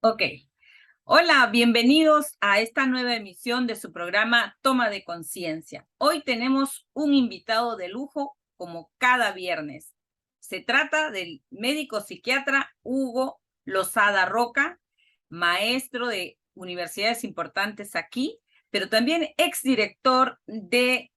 Ok. Hola, bienvenidos a esta nueva emisión de su programa Toma de Conciencia. Hoy tenemos un invitado de lujo como cada viernes. Se trata del médico psiquiatra Hugo Lozada Roca, maestro de universidades importantes aquí, pero también exdirector de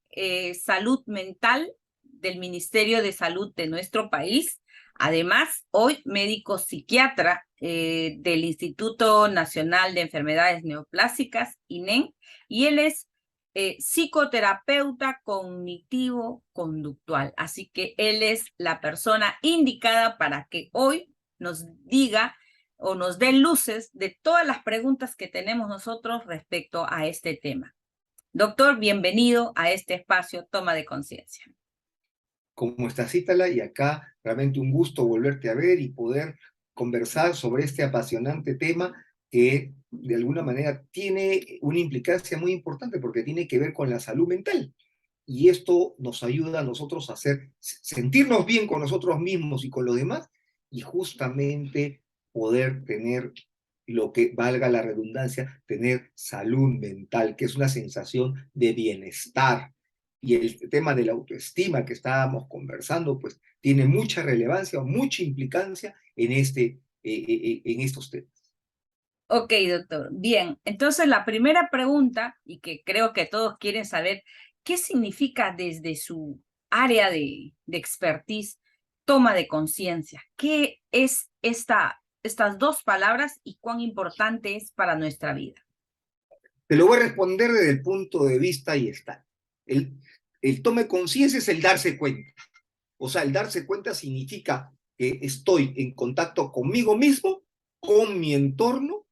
salud mental del Ministerio de Salud de nuestro país. Además, hoy médico psiquiatra del Instituto Nacional de Enfermedades Neoplásicas, INEN, y él es psicoterapeuta cognitivo-conductual. Así que él es la persona indicada para que hoy nos diga o nos dé luces de todas las preguntas que tenemos nosotros respecto a este tema. Doctor, bienvenido a este espacio Toma de Conciencia. ¿Cómo estás, Ítala? Y acá realmente un gusto volverte a ver y poder conversar sobre este apasionante tema que de alguna manera tiene una implicancia muy importante porque tiene que ver con la salud mental. Y esto nos ayuda a nosotros a sentirnos bien con nosotros mismos y con los demás y justamente poder tener lo que valga la redundancia, tener salud mental, que es una sensación de bienestar. Y el tema de la autoestima que estábamos conversando, pues tiene mucha relevancia, mucha implicancia en estos temas. Ok, doctor. Bien, entonces la primera pregunta, y que creo que todos quieren saber, ¿qué significa desde su área de expertise toma de conciencia? ¿Qué es estas dos palabras y cuán importante es para nuestra vida? Te lo voy a responder desde el punto de vista y está. El, el tome conciencia es el darse cuenta. O sea, el darse cuenta significa que estoy en contacto conmigo mismo, con mi entorno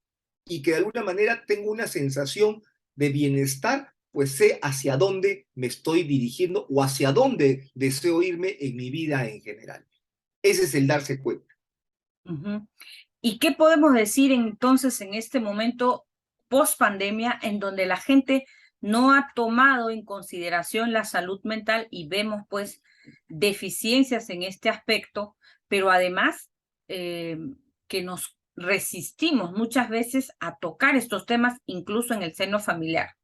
y que de alguna manera tengo una sensación de bienestar, pues sé hacia dónde me estoy dirigiendo o hacia dónde deseo irme en mi vida en general. Ese es el darse cuenta. Ujú. ¿Y qué podemos decir entonces en este momento post pandemia en donde la gente no ha tomado en consideración la salud mental y vemos pues deficiencias en este aspecto, pero además eh, que nos resistimos muchas veces a tocar estos temas incluso en el seno familiar?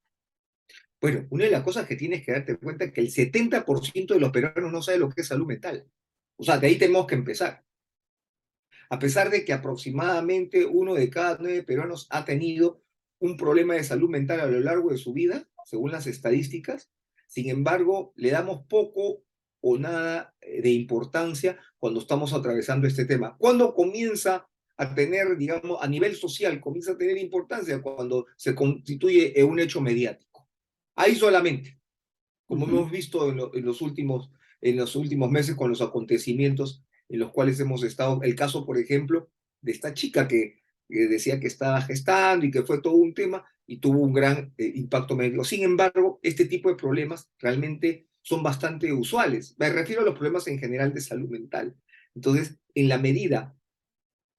Bueno, una de las cosas que tienes que darte cuenta es que el 70% de los peruanos no sabe lo que es salud mental. O sea, de ahí tenemos que empezar. A pesar de que aproximadamente 1 de cada 9 peruanos ha tenido un problema de salud mental a lo largo de su vida, según las estadísticas, sin embargo, le damos poco o nada de importancia cuando estamos atravesando este tema. ¿Cuándo comienza a tener, digamos, a nivel social, comienza a tener importancia? Cuando se constituye en un hecho mediático. Ahí solamente, como Ujú. hemos visto en los últimos meses con los acontecimientos en los cuales hemos estado. El caso, por ejemplo, de esta chica que decía que estaba gestando y que fue todo un tema y tuvo un gran impacto médico. Sin embargo, este tipo de problemas realmente son bastante usuales. Me refiero a los problemas en general de salud mental. Entonces, en la medida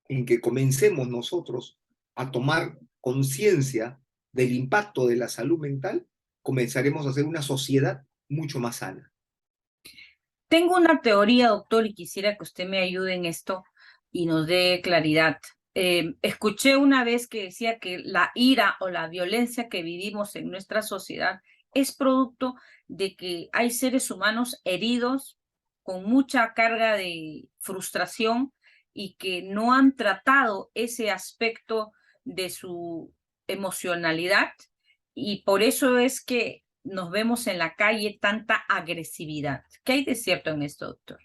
en que comencemos nosotros a tomar conciencia del impacto de la salud mental, comenzaremos a ser una sociedad mucho más sana. Tengo una teoría, doctor, y quisiera que usted me ayude en esto y nos dé claridad. Escuché una vez que decía que la ira o la violencia que vivimos en nuestra sociedad es producto de que hay seres humanos heridos con mucha carga de frustración y que no han tratado ese aspecto de su emocionalidad y por eso es que nos vemos en la calle tanta agresividad. ¿Qué hay de cierto en esto, doctor?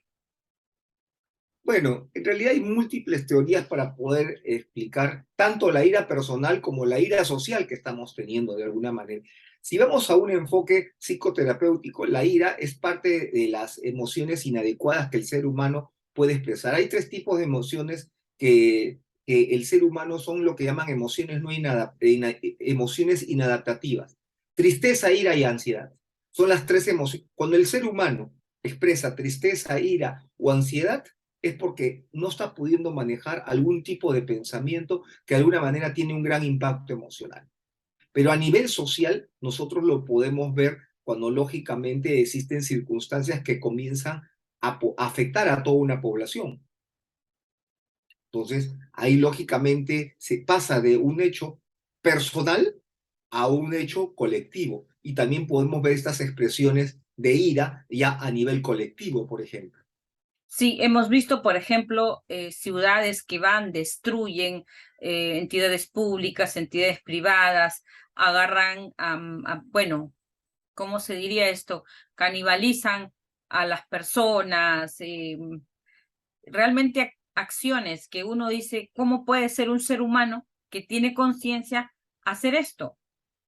Bueno, en realidad hay múltiples teorías para poder explicar tanto la ira personal como la ira social que estamos teniendo de alguna manera. Si vamos a un enfoque psicoterapéutico, la ira es parte de las emociones inadecuadas que el ser humano puede expresar. Hay 3 tipos de emociones que el ser humano son lo que llaman emociones, emociones inadaptativas. Tristeza, ira y ansiedad. Son las 3 emociones. Cuando el ser humano expresa tristeza, ira o ansiedad, es porque no está pudiendo manejar algún tipo de pensamiento que de alguna manera tiene un gran impacto emocional. Pero a nivel social, nosotros lo podemos ver cuando lógicamente existen circunstancias que comienzan a afectar a toda una población. Entonces, ahí lógicamente se pasa de un hecho personal a un hecho colectivo. Y también podemos ver estas expresiones de ira ya a nivel colectivo, por ejemplo. Sí, hemos visto, por ejemplo, ciudades que van, destruyen entidades públicas, entidades privadas, agarran, bueno, ¿cómo se diría esto? Canibalizan a las personas, realmente acciones que uno dice, ¿cómo puede ser un ser humano que tiene conciencia hacer esto?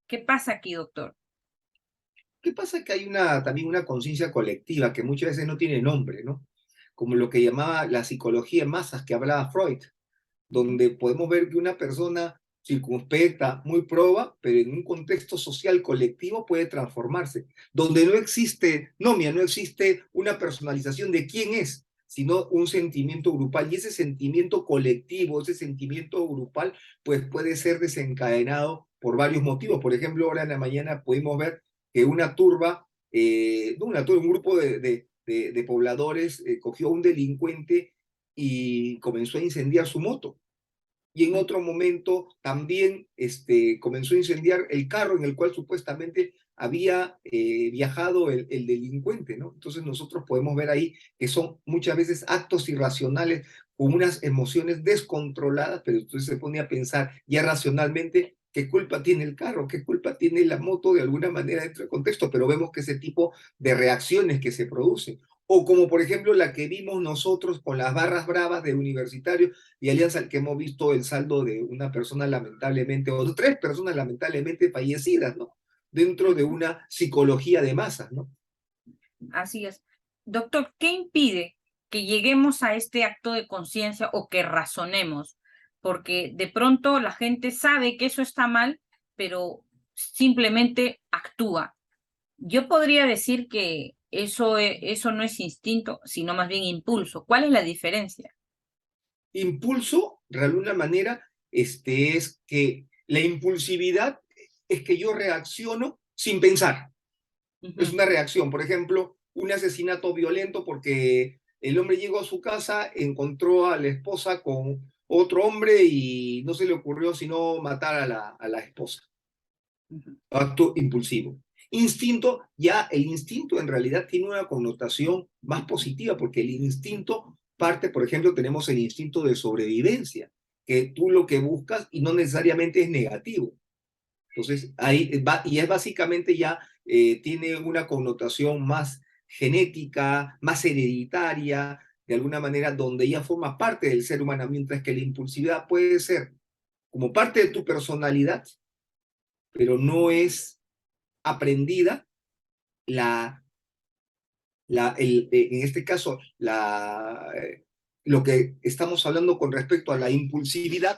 ¿Qué pasa aquí, doctor? ¿Qué pasa? Que hay también una conciencia colectiva que muchas veces no tiene nombre, ¿no? Como lo que llamaba la psicología en masas que hablaba Freud, donde podemos ver que una persona circunspecta, muy proba, pero en un contexto social colectivo puede transformarse, donde no existe nomia, no existe una personalización de quién es, sino un sentimiento grupal. Y ese sentimiento colectivo, ese sentimiento grupal, pues puede ser desencadenado por varios motivos. Por ejemplo, ahora en la mañana pudimos ver que una turba, no una turba, un grupo de pobladores cogió a un delincuente y comenzó a incendiar su moto. Y en otro momento también comenzó a incendiar el carro en el cual supuestamente había viajado el delincuente, ¿no? Entonces nosotros podemos ver ahí que son muchas veces actos irracionales con unas emociones descontroladas, pero entonces se pone a pensar ya racionalmente qué culpa tiene el carro, qué culpa tiene la moto de alguna manera dentro del contexto, pero vemos que ese tipo de reacciones que se producen, o como por ejemplo la que vimos nosotros con las barras bravas de Universitario y Alianza, que hemos visto el saldo de una persona lamentablemente, o de tres personas lamentablemente fallecidas, ¿no? Dentro de una psicología de masas, ¿no? Así es. Doctor, ¿qué impide que lleguemos a este acto de conciencia o que razonemos? Porque de pronto la gente sabe que eso está mal, pero simplemente actúa. Yo podría decir que eso no es instinto, sino más bien impulso. ¿Cuál es la diferencia? Impulso, de alguna manera, es que la impulsividad es que yo reacciono sin pensar. Es Ujú, una reacción. Por ejemplo, un asesinato violento porque el hombre llegó a su casa, encontró a la esposa con otro hombre y no se le ocurrió sino matar a la esposa. ujú. Acto impulsivo. Instinto, ya el instinto en realidad tiene una connotación más positiva, porque el instinto parte, por ejemplo, tenemos el instinto de sobrevivencia, que tú lo que buscas y no necesariamente es negativo. Entonces, ahí va, y es básicamente ya tiene una connotación más genética, más hereditaria, de alguna manera, donde ya forma parte del ser humano, mientras que la impulsividad puede ser como parte de tu personalidad, pero no es aprendida la, en este caso, lo que estamos hablando con respecto a la impulsividad,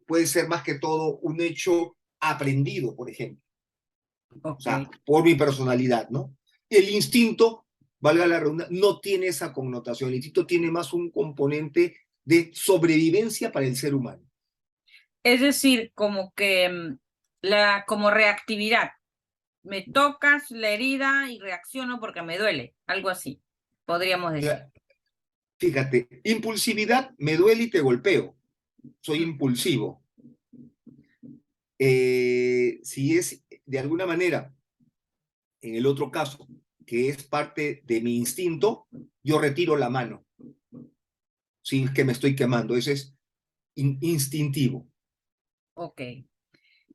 puede ser más que todo un hecho aprendido, por ejemplo, o Ok. sea, por mi personalidad, ¿no? El instinto, valga la redundancia, no tiene esa connotación. El instinto tiene más un componente de sobrevivencia para el ser humano. Es decir, como que como reactividad. Me tocas la herida y reacciono porque me duele, algo así, podríamos decir. Fíjate, impulsividad, me duele y te golpeo, soy Ujú. impulsivo. Si es de alguna manera, en el otro caso, que es parte de mi instinto, yo retiro la mano, si es que me estoy quemando, ese es instintivo. Ok.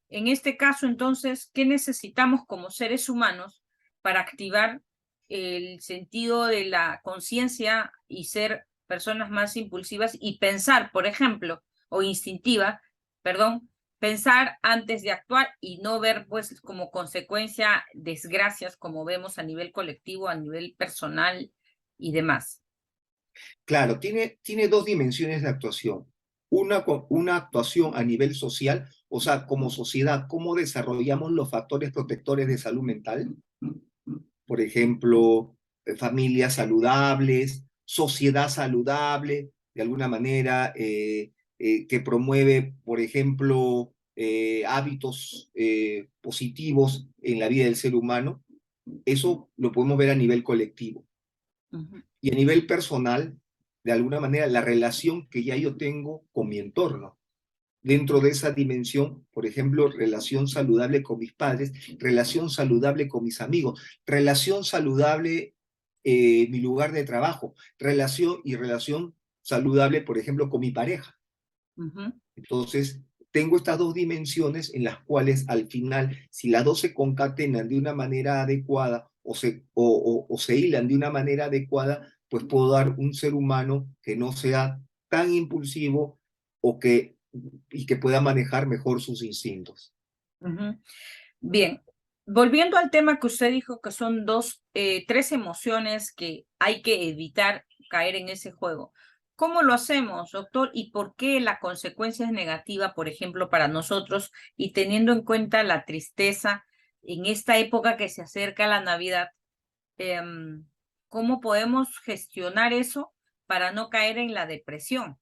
En este caso, entonces, ¿qué necesitamos como seres humanos para activar el sentido de la conciencia y ser personas más impulsivas y pensar, por ejemplo, o instintiva, perdón, pensar antes de actuar y no ver, pues, como consecuencia desgracias como vemos a nivel colectivo, a nivel personal y demás? Claro, tiene dos dimensiones de actuación. Una actuación a nivel social, o sea, como sociedad, cómo desarrollamos los factores protectores de salud mental, por ejemplo, familias saludables, sociedad saludable, de alguna manera, que promueve, por ejemplo, hábitos positivos en la vida del ser humano. Eso lo podemos ver a nivel colectivo. Ujú. Y a nivel personal, de alguna manera, la relación que ya yo tengo con mi entorno. Dentro de esa dimensión, por ejemplo, relación saludable con mis padres, relación saludable con mis amigos, relación saludable mi lugar de trabajo, relación saludable, por ejemplo, con mi pareja. Entonces, tengo estas dos dimensiones en las cuales al final, si las dos se concatenan de una manera adecuada o se hilan de una manera adecuada, pues puedo dar un ser humano que no sea tan impulsivo y que pueda manejar mejor sus instintos. Bien, volviendo al tema que usted dijo que son tres emociones que hay que evitar caer en ese juego. ¿Cómo lo hacemos, doctor? ¿Y por qué la consecuencia es negativa, por ejemplo, para nosotros? Y teniendo en cuenta la tristeza en esta época que se acerca la Navidad, ¿cómo podemos gestionar eso para no caer en la depresión?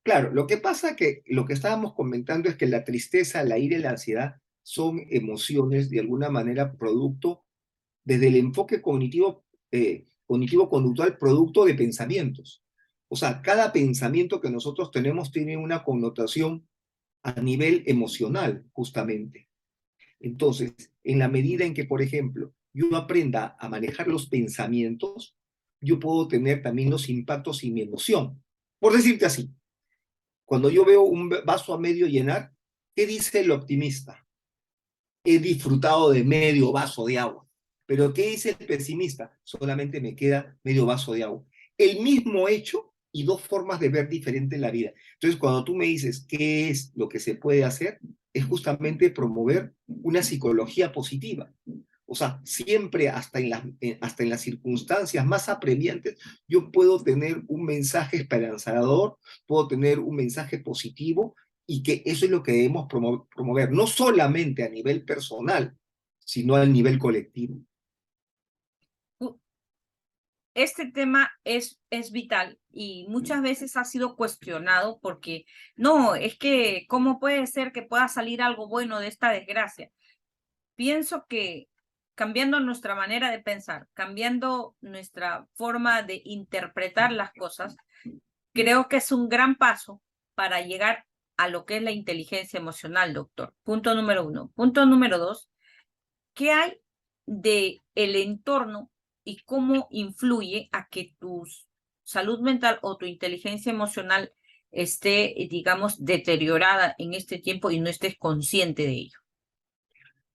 Claro, lo que pasa que lo que estábamos comentando es que la tristeza, la ira y la ansiedad son emociones de alguna manera producto, desde el enfoque cognitivo-conductual, producto de pensamientos. O sea, cada pensamiento que nosotros tenemos tiene una connotación a nivel emocional, justamente. Entonces, en la medida en que, por ejemplo, yo aprenda a manejar los pensamientos, yo puedo tener también los impactos en mi emoción. Por decirte así, cuando yo veo un vaso a medio llenar, ¿qué dice el optimista? He disfrutado de medio vaso de agua. Pero ¿qué dice el pesimista? Solamente me queda medio vaso de agua. El mismo hecho y dos formas de ver diferente la vida. Entonces, cuando tú me dices qué es lo que se puede hacer, es justamente promover una psicología positiva. O sea, siempre hasta en las circunstancias más apremiantes, yo puedo tener un mensaje esperanzador, puedo tener un mensaje positivo y que eso es lo que debemos promover, no solamente a nivel personal, sino a nivel colectivo. Este tema es vital y muchas veces ha sido cuestionado porque no, es que ¿cómo puede ser que pueda salir algo bueno de esta desgracia? Pienso que cambiando nuestra manera de pensar, cambiando nuestra forma de interpretar las cosas, creo que es un gran paso para llegar a lo que es la inteligencia emocional, doctor. Punto número 1. Punto número 2, ¿qué hay de el entorno y cómo influye a que tu salud mental o tu inteligencia emocional esté, digamos, deteriorada en este tiempo y no estés consciente de ello?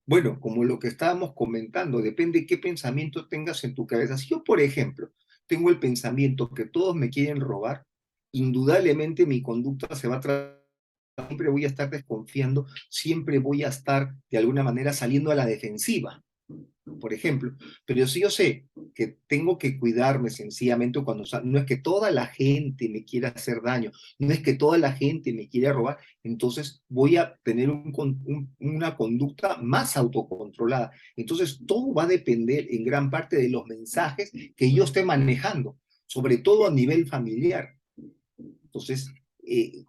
Bueno, como lo que estábamos comentando, depende qué pensamiento tengas en tu cabeza. Si yo, por ejemplo, tengo el pensamiento que todos me quieren robar, indudablemente mi conducta se va a tratar, siempre voy a estar desconfiando, siempre voy a estar de alguna manera saliendo a la defensiva, por ejemplo. Pero si yo sé que tengo que cuidarme sencillamente cuando no es que toda la gente me quiera hacer daño, no es que toda la gente me quiera robar, entonces voy a tener una conducta más autocontrolada. Entonces todo va a depender en gran parte de los mensajes que yo esté manejando, sobre todo a nivel familiar. Entonces, ¿Y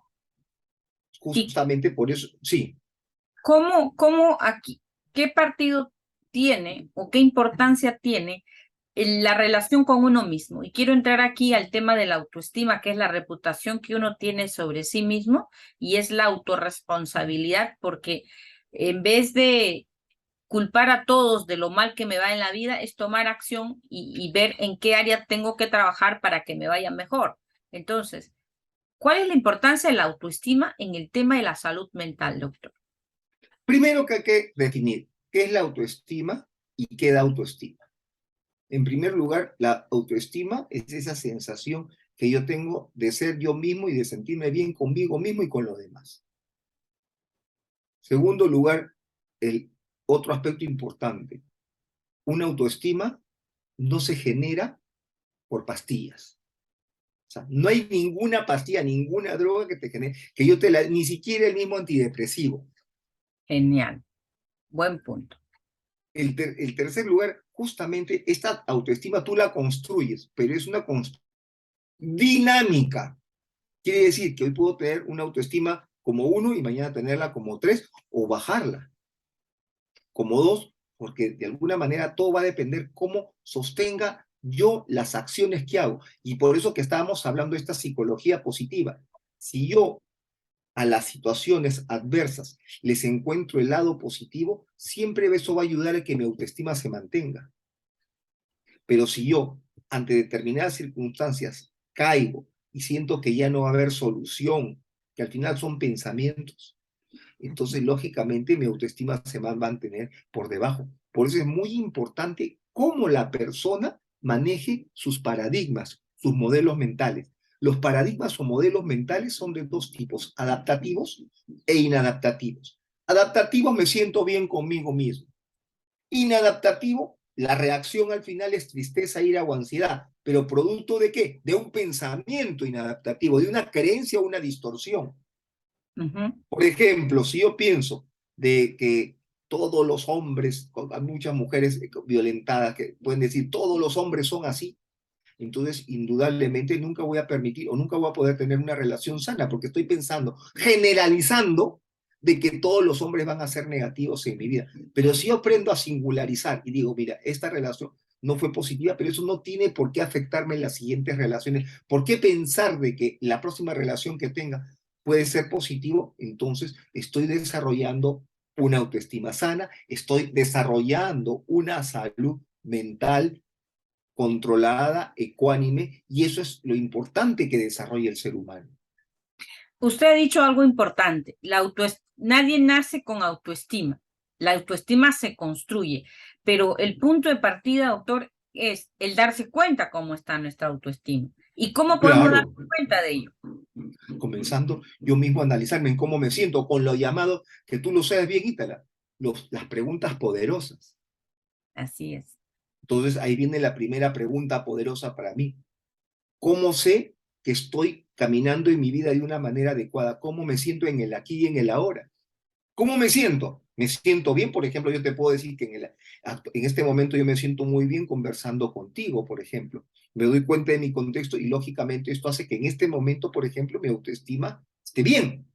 justamente por eso, sí. cómo aquí, qué partido tiene o qué importancia tiene en la relación con uno mismo? Y quiero entrar aquí al tema de la autoestima, que es la reputación que uno tiene sobre sí mismo y es la autorresponsabilidad, porque en vez de culpar a todos de lo mal que me va en la vida, es tomar acción y ver en qué área tengo que trabajar para que me vaya mejor. Entonces, ¿cuál es la importancia de la autoestima en el tema de la salud mental, doctor? Primero que hay que definir qué es la autoestima y qué da autoestima. En primer lugar, la autoestima es esa sensación que yo tengo de ser yo mismo y de sentirme bien conmigo mismo y con los demás. Segundo lugar, el otro aspecto importante, una autoestima no se genera por pastillas. O sea, no hay ninguna pastilla, ninguna droga que te genere, que yo ni siquiera el mismo antidepresivo. Genial, buen punto. El tercer lugar, justamente esta autoestima tú la construyes, pero es una dinámica. Quiere decir que hoy puedo tener una autoestima como 1 y mañana tenerla como 3 o bajarla como 2, porque de alguna manera todo va a depender cómo sostenga yo las acciones que hago. Y por eso que estábamos hablando de esta psicología positiva. Si yo a las situaciones adversas les encuentro el lado positivo, siempre eso va a ayudar a que mi autoestima se mantenga. Pero si yo, ante determinadas circunstancias, caigo y siento que ya no va a haber solución, que al final son pensamientos, entonces lógicamente mi autoestima se va a mantener por debajo. Por eso es muy importante cómo la persona maneje sus paradigmas, sus modelos mentales. Los paradigmas o modelos mentales son de dos tipos, adaptativos e inadaptativos. Adaptativo, me siento bien conmigo mismo. Inadaptativo, la reacción al final es tristeza, ira o ansiedad. ¿Pero producto de qué? De un pensamiento inadaptativo, de una creencia o una distorsión. Por ejemplo, si yo pienso de que todos los hombres, hay muchas mujeres violentadas que pueden decir todos los hombres son así, entonces indudablemente nunca voy a permitir o nunca voy a poder tener una relación sana porque estoy pensando, generalizando de que todos los hombres van a ser negativos en mi vida. Pero si yo aprendo a singularizar y digo, mira, esta relación no fue positiva, pero eso no tiene por qué afectarme en las siguientes relaciones. ¿Por qué pensar de que la próxima relación que tenga puede ser positivo? Entonces estoy desarrollando una autoestima sana, estoy desarrollando una salud mental controlada, ecuánime, y eso es lo importante que desarrolla el ser humano. Usted ha dicho algo importante, nadie nace con autoestima, la autoestima se construye, pero el punto de partida, doctor, es el darse cuenta cómo está nuestra autoestima y cómo podemos Claro, darnos cuenta de ello. comenzando yo mismo a analizarme en cómo me siento, con lo llamado, que tú lo sabes bien, Ítala, las preguntas poderosas. Así es. Entonces ahí viene la primera pregunta poderosa para mí. ¿Cómo sé que estoy caminando en mi vida de una manera adecuada? ¿Cómo me siento en el aquí y en el ahora? ¿Cómo me siento? Me siento bien, por ejemplo, yo te puedo decir que en este momento yo me siento muy bien conversando contigo, por ejemplo. Me doy cuenta de mi contexto y lógicamente esto hace que en este momento, por ejemplo, mi autoestima esté bien.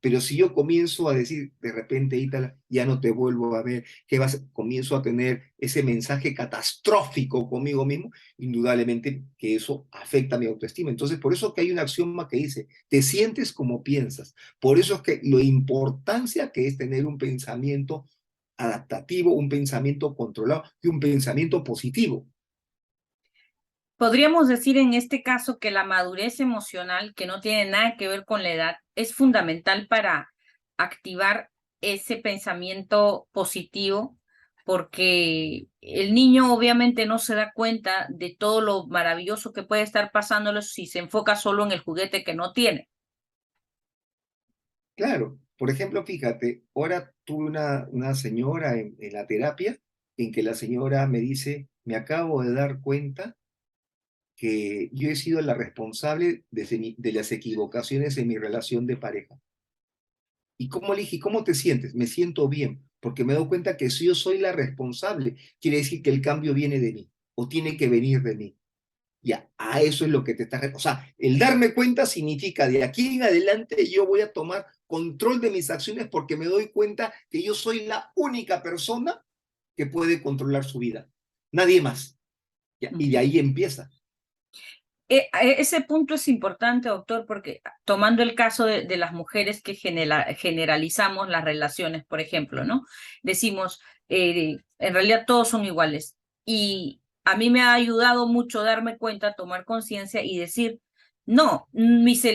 Pero si yo comienzo a decir de repente, Ítala, ya no te vuelvo a ver, comienzo a tener ese mensaje catastrófico conmigo mismo, indudablemente que eso afecta a mi autoestima. Entonces, por eso que hay una axioma que dice, te sientes como piensas. Por eso es que la importancia que es tener un pensamiento adaptativo, un pensamiento controlado y un pensamiento positivo. Podríamos decir en este caso que la madurez emocional, que no tiene nada que ver con la edad, es fundamental para activar ese pensamiento positivo, porque el niño obviamente no se da cuenta de todo lo maravilloso que puede estar pasándolo si se enfoca solo en el juguete que no tiene. Claro, por ejemplo, fíjate, ahora tuve una señora en la terapia en que la señora me dice, me acabo de dar cuenta que yo he sido la responsable de las equivocaciones en mi relación de pareja. ¿Y cómo le dije, cómo te sientes? Me siento bien, porque me doy cuenta que si yo soy la responsable, quiere decir que el cambio viene de mí o tiene que venir de mí. Ya, a eso es lo que te está... O sea, el darme cuenta significa de aquí en adelante yo voy a tomar control de mis acciones porque me doy cuenta que yo soy la única persona que puede controlar su vida. Nadie más. Ya, y de ahí empieza. Ese punto es importante, doctor, porque tomando el caso de las mujeres que generalizamos las relaciones, por ejemplo, ¿no? Decimos, en realidad todos son iguales. Y a mí me ha ayudado mucho darme cuenta, tomar conciencia y decir, no, mis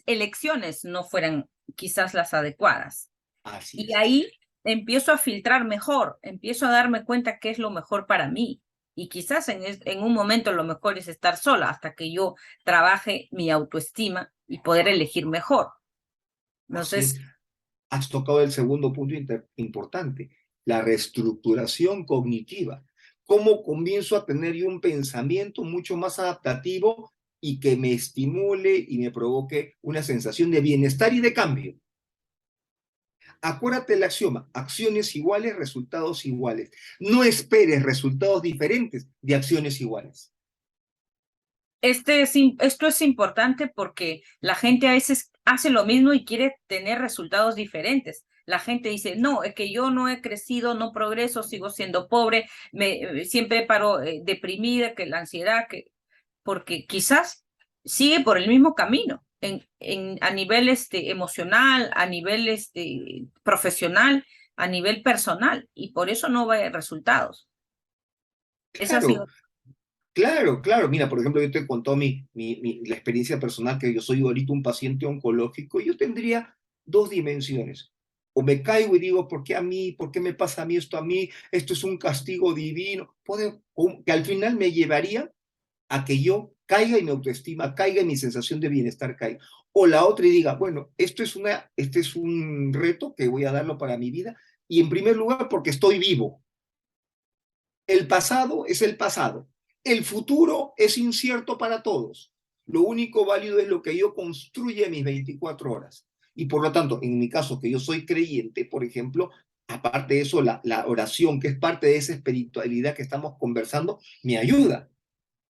elecciones no fueran quizás las adecuadas. Así Y es. ahí empiezo a filtrar mejor, empiezo a darme cuenta qué es lo mejor para mí. Y quizás en un momento lo mejor es estar sola hasta que yo trabaje mi autoestima y poder elegir mejor. Así es. Entonces, Has tocado el segundo punto importante, la reestructuración cognitiva. ¿Cómo comienzo a tener yo un pensamiento mucho más adaptativo y que me estimule y me provoque una sensación de bienestar y de cambio? Acuérdate el axioma, acciones iguales, resultados iguales. No esperes resultados diferentes de acciones iguales. esto es importante porque la gente a veces hace lo mismo y quiere tener resultados diferentes. la gente dice, no, es que yo no he crecido, no progreso, sigo siendo pobre, siempre paro deprimida, que la ansiedad, porque quizás sigue por el mismo camino, a nivel emocional, a nivel profesional, a nivel personal, y por eso no ve resultados. Esa ha Claro, sido. claro, claro. Mira, por ejemplo, yo te he contado la experiencia personal que yo soy ahorita un paciente oncológico y yo tendría dos dimensiones. O me caigo y digo, ¿por qué a mí? ¿Por qué me pasa a mí esto a mí? Esto es un castigo divino. Que al final me llevaría a que yo caiga y mi autoestima caiga y mi sensación de bienestar caiga. O la otra y diga, bueno, este es un reto que voy a darlo para mi vida y en primer lugar porque estoy vivo. El pasado es el pasado. El futuro es incierto para todos. Lo único válido es lo que yo construye en mis 24 horas. Y por lo tanto, en mi caso, que yo soy creyente, por ejemplo, aparte de eso, la oración, que es parte de esa espiritualidad que estamos conversando, me ayuda.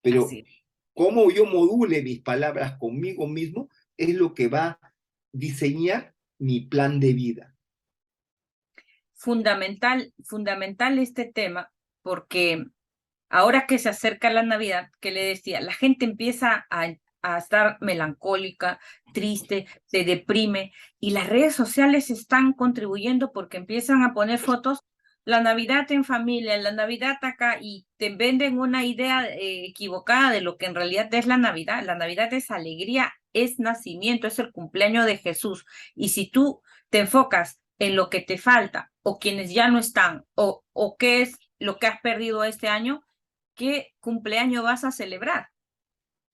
Pero Así. cómo yo module mis palabras conmigo mismo es lo que va a diseñar mi plan de vida. Fundamental, fundamental este tema, porque ahora que se acerca la Navidad, que le decía, la gente empieza a estar melancólica, triste, se deprime, y las redes sociales están contribuyendo porque empiezan a poner fotos, la Navidad en familia, la Navidad acá, y te venden una idea equivocada de lo que en realidad es la Navidad. La Navidad es alegría, es nacimiento, es el cumpleaños de Jesús. Y si tú te enfocas en lo que te falta, o quienes ya no están, o qué es lo que has perdido este año, ¿qué cumpleaños vas a celebrar?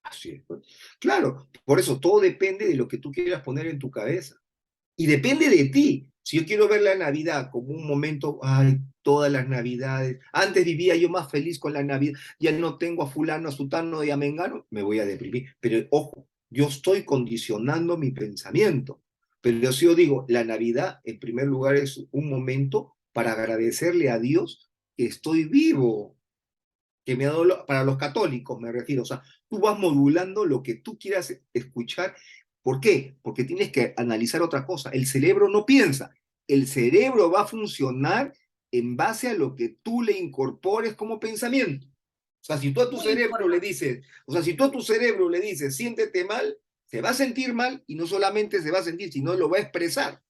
Así es, pues. Claro, por eso todo depende de lo que tú quieras poner en tu cabeza. Y depende de ti. Si yo quiero ver la Navidad como un momento, ay, todas las Navidades, antes vivía yo más feliz con la Navidad, ya no tengo a fulano, a sutano y a mengano, me voy a deprimir. Pero ojo, yo estoy condicionando mi pensamiento. Pero si yo digo, la Navidad en primer lugar es un momento para agradecerle a Dios que estoy vivo, que me ha dado, para los católicos me refiero, o sea, tú vas modulando lo que tú quieras escuchar. ¿Por qué? Porque tienes que analizar otra cosa. El cerebro no piensa, el cerebro va a funcionar en base a lo que tú le incorpores como pensamiento. O sea, si tú a tu Muy cerebro le importante. dices, o sea, si tú a tu cerebro le dices, siéntete mal, se va a sentir mal y no solamente se va a sentir, sino lo va a expresar.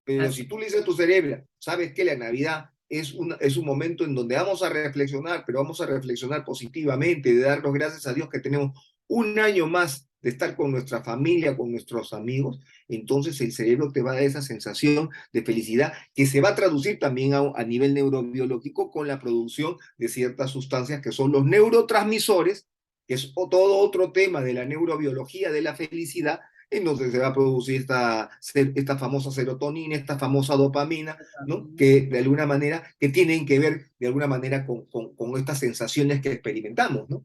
Pero si Así. tú le dices a tu cerebro, sabes que la Navidad es un momento en donde vamos a reflexionar, pero vamos a reflexionar positivamente, de darnos gracias a Dios que tenemos un año más de estar con nuestra familia, con nuestros amigos, entonces el cerebro te va a dar esa sensación de felicidad que se va a traducir también a nivel neurobiológico con la producción de ciertas sustancias que son los neurotransmisores, que es todo otro tema de la neurobiología de la felicidad, entonces se va a producir esta famosa serotonina, esta famosa dopamina, ¿no? Que de alguna manera, que tienen que ver de alguna manera con estas sensaciones que experimentamos, ¿no?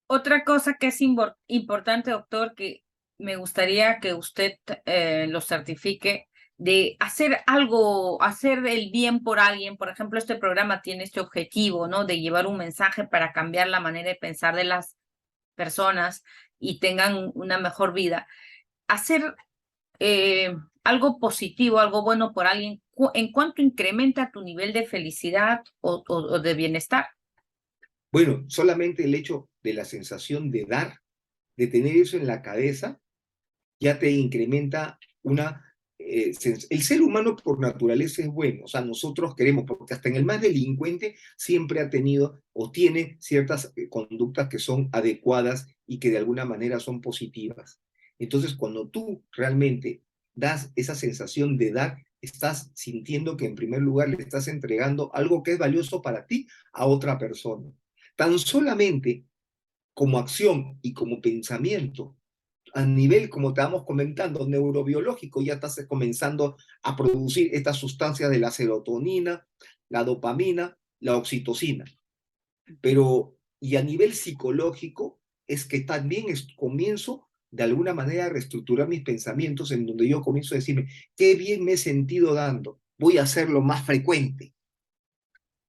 Otra cosa que es importante, doctor, que me gustaría que usted lo certifique, de hacer algo, hacer el bien por alguien. Por ejemplo, este programa tiene este objetivo, ¿no? De llevar un mensaje para cambiar la manera de pensar de las personas y tengan una mejor vida. Hacer algo positivo, algo bueno por alguien, ¿en cuánto incrementa tu nivel de felicidad o de bienestar? Bueno, solamente el hecho de la sensación de dar, de tener eso en la cabeza, ya te incrementa el ser humano por naturaleza es bueno, o sea, nosotros queremos, porque hasta en el más delincuente siempre ha tenido o tiene ciertas conductas que son adecuadas y que de alguna manera son positivas. Entonces, cuando tú realmente das esa sensación de dar, estás sintiendo que en primer lugar le estás entregando algo que es valioso para ti a otra persona. Tan solamente como acción y como pensamiento a nivel, como te vamos comentando, neurobiológico, ya estás comenzando a producir estas sustancias de la serotonina, la dopamina, la oxitocina. Pero, y a nivel psicológico, es que también comienzo de alguna manera a reestructurar mis pensamientos en donde yo comienzo a decirme, qué bien me he sentido dando, voy a hacerlo más frecuente.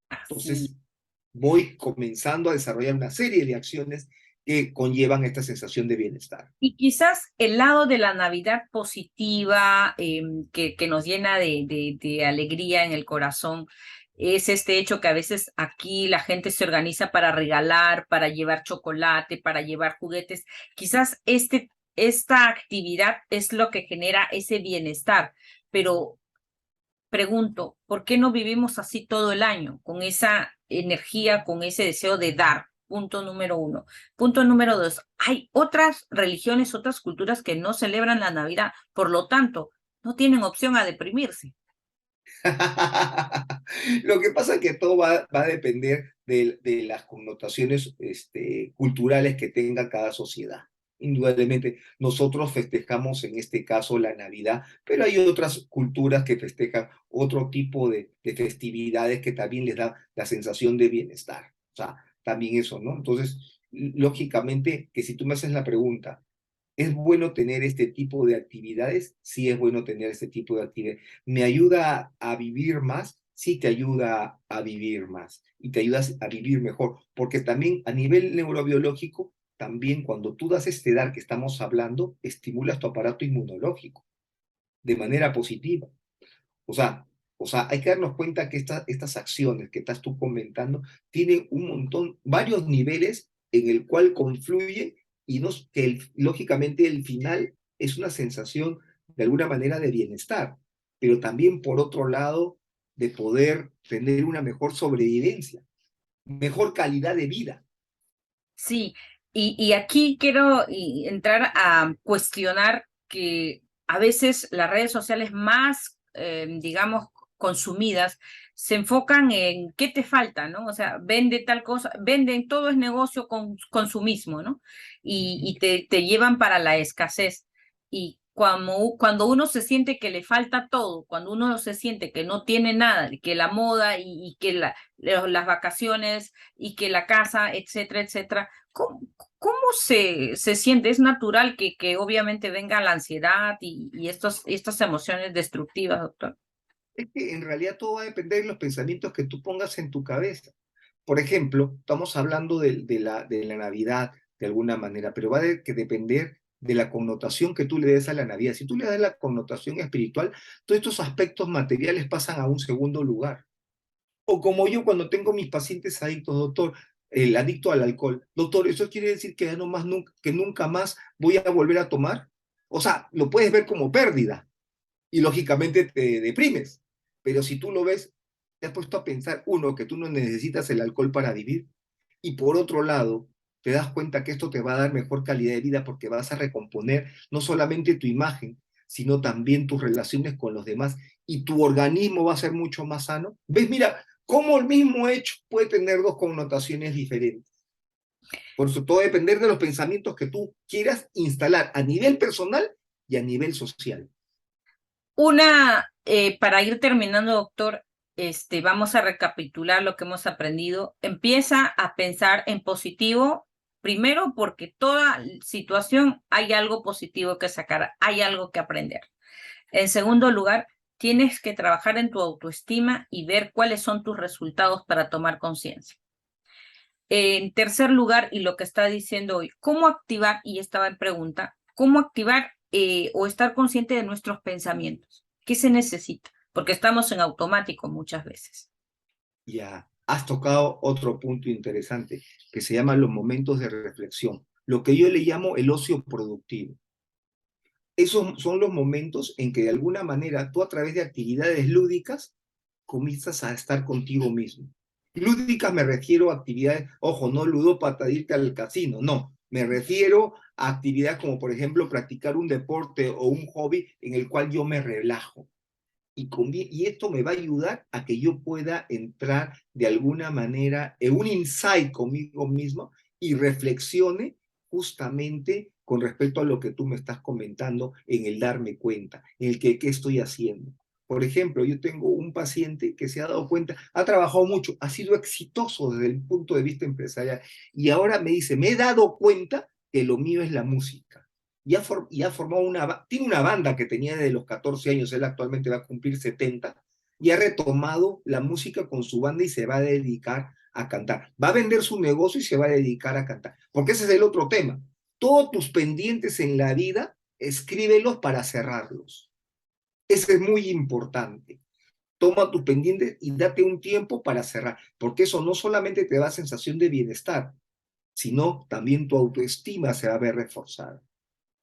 Así. Entonces, voy comenzando a desarrollar una serie de acciones que conllevan esta sensación de bienestar. Y quizás el lado de la Navidad positiva, que nos llena de alegría en el corazón, es este hecho que a veces aquí la gente se organiza para regalar, para llevar chocolate, para llevar juguetes. Quizás esta actividad es lo que genera ese bienestar, pero pregunto, ¿por qué no vivimos así todo el año, con esa energía, con ese deseo de dar? Punto número uno. Punto número dos, hay otras religiones, otras culturas que no celebran la Navidad, por lo tanto, no tienen opción a deprimirse. Lo que pasa es que todo va a depender de las connotaciones culturales que tenga cada sociedad. Indudablemente, nosotros festejamos en este caso la Navidad, pero hay otras culturas que festejan otro tipo de festividades que también les da la sensación de bienestar. O sea, también eso, ¿no? Entonces, lógicamente, que si tú me haces la pregunta, ¿es bueno tener este tipo de actividades? Sí, es bueno tener este tipo de actividades. ¿Me ayuda a vivir más? Sí, te ayuda a vivir más y te ayuda a vivir mejor, porque también a nivel neurobiológico, también cuando tú das este dar que estamos hablando, estimulas tu aparato inmunológico de manera positiva. O sea, hay que darnos cuenta que estas acciones que estás tú comentando tienen un montón, varios niveles en el cual confluye y lógicamente el final es una sensación de alguna manera de bienestar, pero también por otro lado de poder tener una mejor sobrevivencia, mejor calidad de vida. Sí, y aquí quiero entrar a cuestionar que a veces las redes sociales más, digamos, consumidas se enfocan en qué te falta, ¿no? O sea, vende tal cosa, venden, todo es negocio con consumismo, ¿no? Y te llevan para la escasez. Y cuando uno se siente que le falta todo, cuando uno se siente que no tiene nada, que la moda y que las vacaciones y que la casa, etcétera, etcétera, ¿cómo se siente? Es natural que obviamente venga la ansiedad y estas emociones destructivas, doctor. Es que en realidad todo va a depender de los pensamientos que tú pongas en tu cabeza. Por ejemplo, estamos hablando de la Navidad de alguna manera, pero va a depender de la connotación que tú le des a la Navidad. Si tú le das la connotación espiritual, todos estos aspectos materiales pasan a un segundo lugar. O como yo cuando tengo mis pacientes adictos, doctor, el adicto al alcohol, doctor, ¿eso quiere decir que ya no más, que nunca más voy a volver a tomar? O sea, lo puedes ver como pérdida y lógicamente te deprimes. Pero si tú lo ves, te has puesto a pensar, uno, que tú no necesitas el alcohol para vivir, y por otro lado, te das cuenta que esto te va a dar mejor calidad de vida porque vas a recomponer no solamente tu imagen, sino también tus relaciones con los demás y tu organismo va a ser mucho más sano. ¿Ves? Mira, cómo el mismo hecho puede tener dos connotaciones diferentes. Por eso todo depende de los pensamientos que tú quieras instalar a nivel personal y a nivel social. Para ir terminando, doctor, vamos a recapitular lo que hemos aprendido. Empieza a pensar en positivo, primero porque toda situación hay algo positivo que sacar, hay algo que aprender. En segundo lugar, tienes que trabajar en tu autoestima y ver cuáles son tus resultados para tomar conciencia. En tercer lugar, y lo que está diciendo hoy, ¿cómo activar? Y estaba en pregunta, ¿cómo activar o estar consciente de nuestros pensamientos? ¿Qué se necesita? Porque estamos en automático muchas veces. Ya has tocado otro punto interesante que se llama los momentos de reflexión, lo que yo le llamo el ocio productivo. Esos son los momentos en que de alguna manera tú a través de actividades lúdicas comienzas a estar contigo mismo. Lúdicas me refiero a actividades, ojo, no ludópata de irte al casino, no. Me refiero a actividades como por ejemplo practicar un deporte o un hobby en el cual yo me relajo. Y esto me va a ayudar a que yo pueda entrar de alguna manera en un insight conmigo mismo y reflexione justamente con respecto a lo que tú me estás comentando en el darme cuenta, en el que qué estoy haciendo. Por ejemplo, yo tengo un paciente que se ha dado cuenta, ha trabajado mucho, ha sido exitoso desde el punto de vista empresarial y ahora me dice, me he dado cuenta que lo mío es la música y ha formado tiene una banda que tenía desde los 14 años, él actualmente va a cumplir 70, y ha retomado la música con su banda y se va a dedicar a cantar. Va a vender su negocio y se va a dedicar a cantar. Porque ese es el otro tema. Todos tus pendientes en la vida, escríbelos para cerrarlos. Ese es muy importante. Toma tus pendientes y date un tiempo para cerrar, porque eso no solamente te da sensación de bienestar, sino también tu autoestima se va a ver reforzada.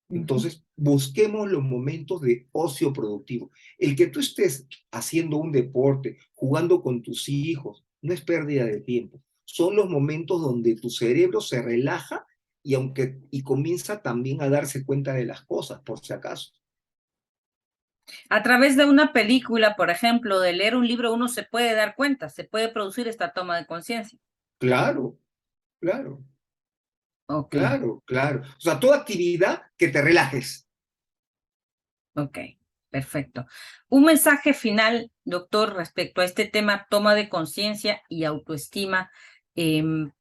Entonces, busquemos los momentos de ocio productivo. El que tú estés haciendo un deporte, jugando con tus hijos, no es pérdida de tiempo. Son los momentos donde tu cerebro se relaja y comienza también a darse cuenta de las cosas, por si acaso. A través de una película, por ejemplo, de leer un libro, uno se puede dar cuenta, se puede producir esta toma de conciencia. Claro, claro, Ok, claro. O sea, toda actividad que te relajes. ok, perfecto. Un mensaje final, doctor, respecto a este tema, toma de conciencia y autoestima,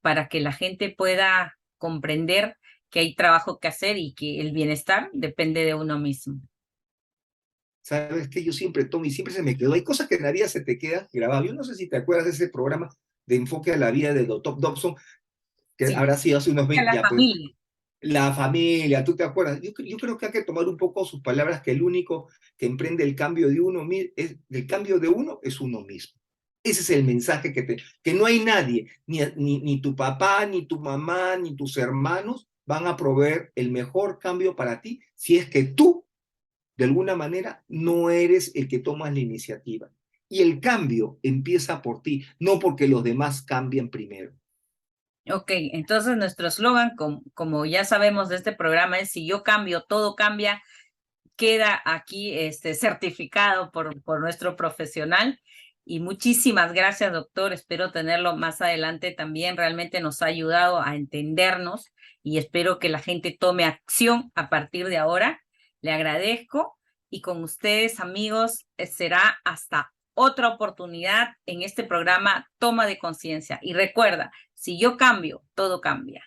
para que la gente pueda comprender que hay trabajo que hacer y que el bienestar depende de uno mismo. ¿Sabes qué? Yo siempre tomo y siempre se me quedó. Hay cosas que en la vida se te quedan grabadas. Yo no sé si te acuerdas de ese programa de enfoque a la vida de Dr. Dobson, que Sí, habrá sido hace unos a 20, la ya pues, familia. la familia, ¿tú te acuerdas? Yo creo que hay que tomar un poco sus palabras, que el único que emprende el cambio de uno, el cambio de uno es uno mismo. Ese es el mensaje que no hay nadie, ni tu papá, ni tu mamá, ni tus hermanos van a proveer el mejor cambio para ti si es que tú de alguna manera no eres el que tomas la iniciativa. Y el cambio empieza por ti, no porque los demás cambien primero. Ok, entonces nuestro eslogan, como ya sabemos de este programa, es si yo cambio, todo cambia. Queda aquí certificado por nuestro profesional. Y muchísimas gracias, doctor. Espero tenerlo más adelante también. Realmente nos ha ayudado a entendernos y espero que la gente tome acción a partir de ahora. Le agradezco y con ustedes, amigos, será hasta otra oportunidad en este programa Toma de Conciencia. Y recuerda, si yo cambio, todo cambia.